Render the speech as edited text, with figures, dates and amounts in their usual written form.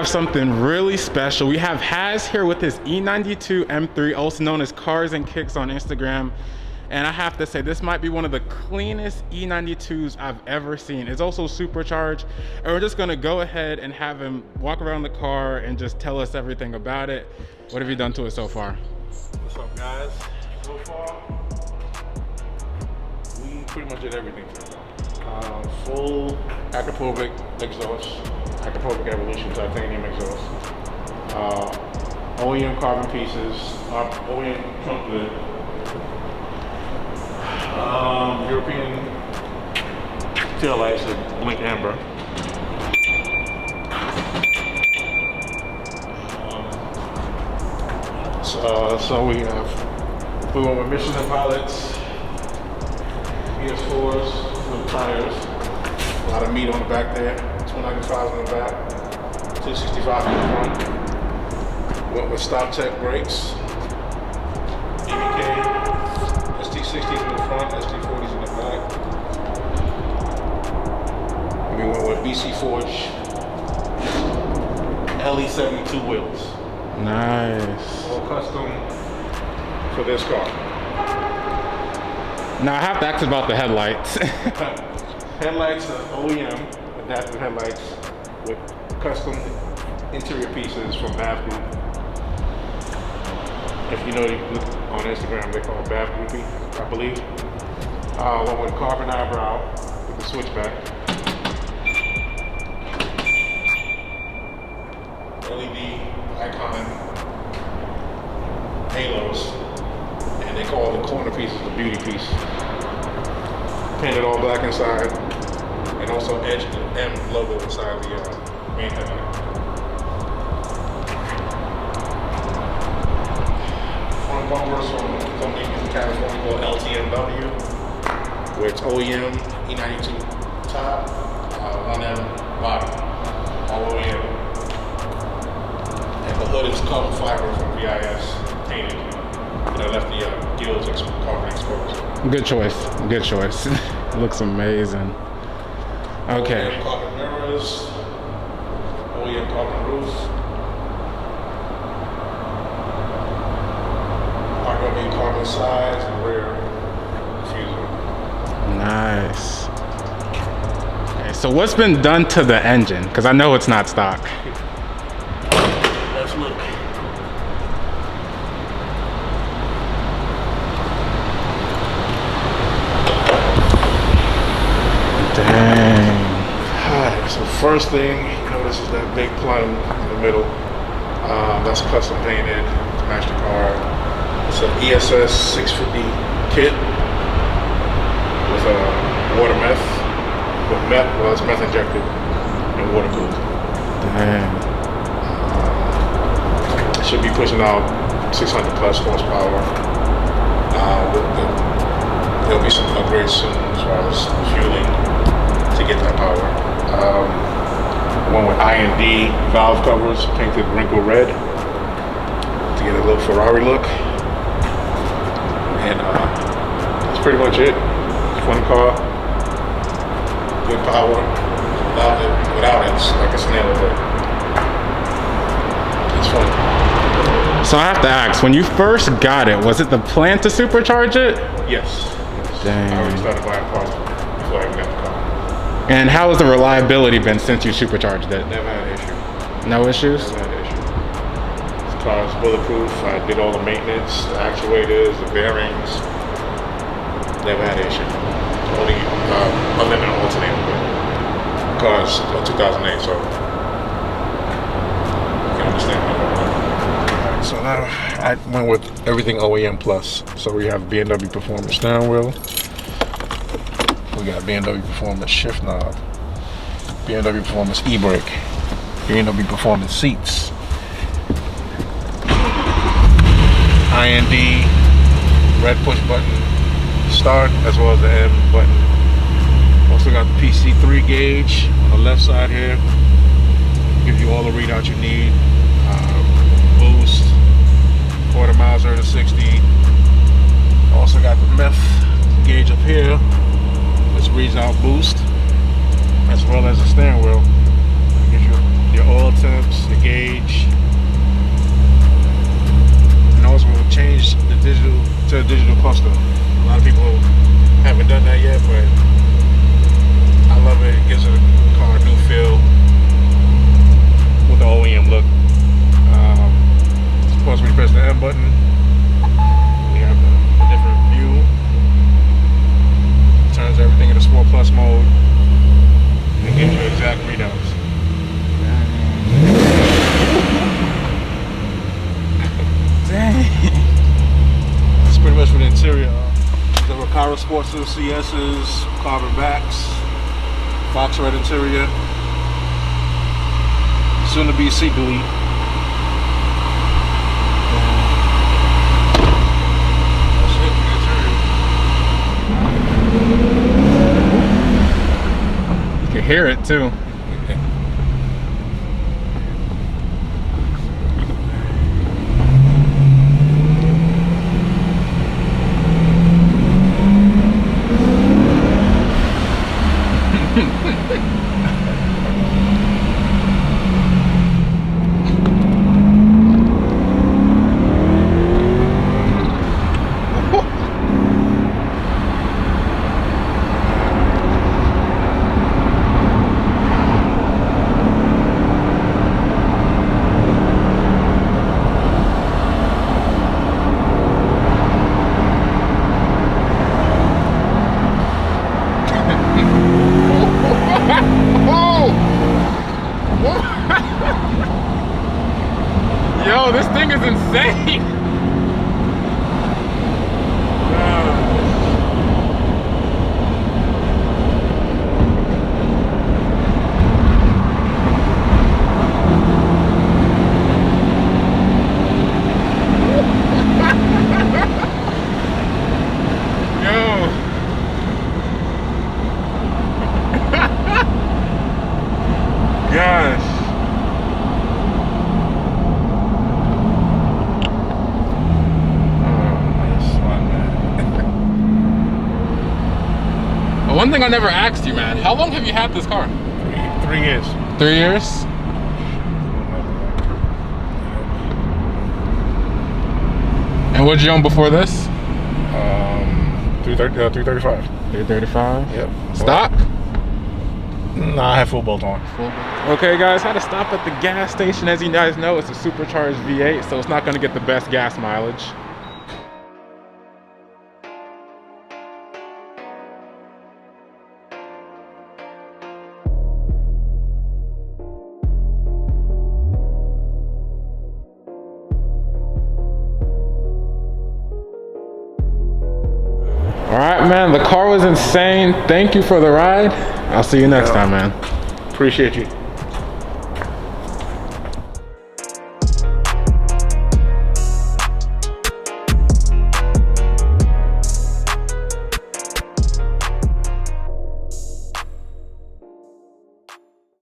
have something really special. We have Haz here with his E92 M3, also known as Cars and Kicks on Instagram. And I have to say, this might be one of the cleanest E92s I've ever seen. It's also supercharged. And we're just gonna go ahead and have him walk around the car and just tell us everything about it. What have you done to it so far? What's up, guys? So far, we pretty much did everything for it. Full acrophobic exhaust, acrophobic evolution titanium exhaust, OEM carbon pieces, OEM trunk lid, European tail lights that blink amber. So we went with Mission and Pilots, PS4s for the tires, a lot of meat on the back there, 295s on the back, 265 in the front. Went with Stop Tech brakes, EBK, ST60s in the front, ST40s in the back. We went with BC Forge LE92 wheels. Nice. All custom for this car. Now I have to ask about the headlights. Headlights are OEM adaptive headlights with custom interior pieces from Bath Group. If you know, on Instagram they call it Bath Groupie, I believe. One with carbon eyebrow with the switchback. LED icon halos, and they call the corner pieces the beauty piece. Painted all black inside, and also etched the M logo inside the main headlight. Front bumpers from company in California called LTMW, where it's OEM E92 top, 1M bottom, all OEM. And the hood is carbon fiber from VIS, painted. And I left the gills carbon exposed. Good choice, good choice. Looks amazing. Okay. OEM carbon mirrors, OEM carbon roof, RW carbon sides and rear diffuser. Nice. Okay, so what's been done to the engine? Because I know it's not stock. Let's look. Dang. Alright, so first thing you notice is that big plum in the middle. That's custom painted to match the car. It's an ESS 650 kit with water meth. With meth, well, it's meth injected and water cooled. Dang. It should be pushing out 600 plus horsepower. There'll be some upgrades soon as far as fueling to get that power. One with I&D valve covers painted wrinkle red to get a little Ferrari look. And that's pretty much it. Fun car, good power. Without it, it's like a snail of it. It's fun. So I have to ask, when you first got it, was it the plan to supercharge it? Yes. Dang. I already started buying parts before I even got the car. And how has the reliability been since you supercharged it? Never had an issue. No issues? Never had an issue. This car is bulletproof. I did all the maintenance, the actuators, the bearings. Never had an issue. Only unlimited alternator, but the car is 2008, so you can understand that. Alright, so now I went with everything OEM plus. So we have BMW Performance steering wheel. We got BMW Performance shift knob, BMW Performance e-brake, BMW Performance seats, I&D red push button start, as well as the M button. Also got the PC3 gauge on the left side here. Gives you all the readouts you need. Boost, quarter miles 0 to 60. Also got the meth gauge up here. This reads out boost, as well as the steering wheel. It gives you your oil temps, the gauge. And also we'll change the digital to a digital cluster. A lot of people haven't done that yet, but I love it. It gives the car a new feel with the OEM look. Of course, when you press the M button, we have a different view. Turns everything into Sport Plus mode and gives you exact readouts. Dang. That's pretty much for the interior. The Recaro Sportster CS's, carbon backs, Fox Red interior, soon to be seat delete. That's it for the interior. You can hear it too. Yo, this thing is insane. Gosh. One thing I never asked you, man, how long have you had this car? 3 years. 3 years? And what did you own before this? 335. 335? Yep. Stock? Nah, I have full bolt on. Okay guys, had to stop at the gas station. As you guys know, it's a supercharged V8, so it's not going to get the best gas mileage. All right, man, the car was insane. Thank you for the ride. I'll see you next time, man. Appreciate you.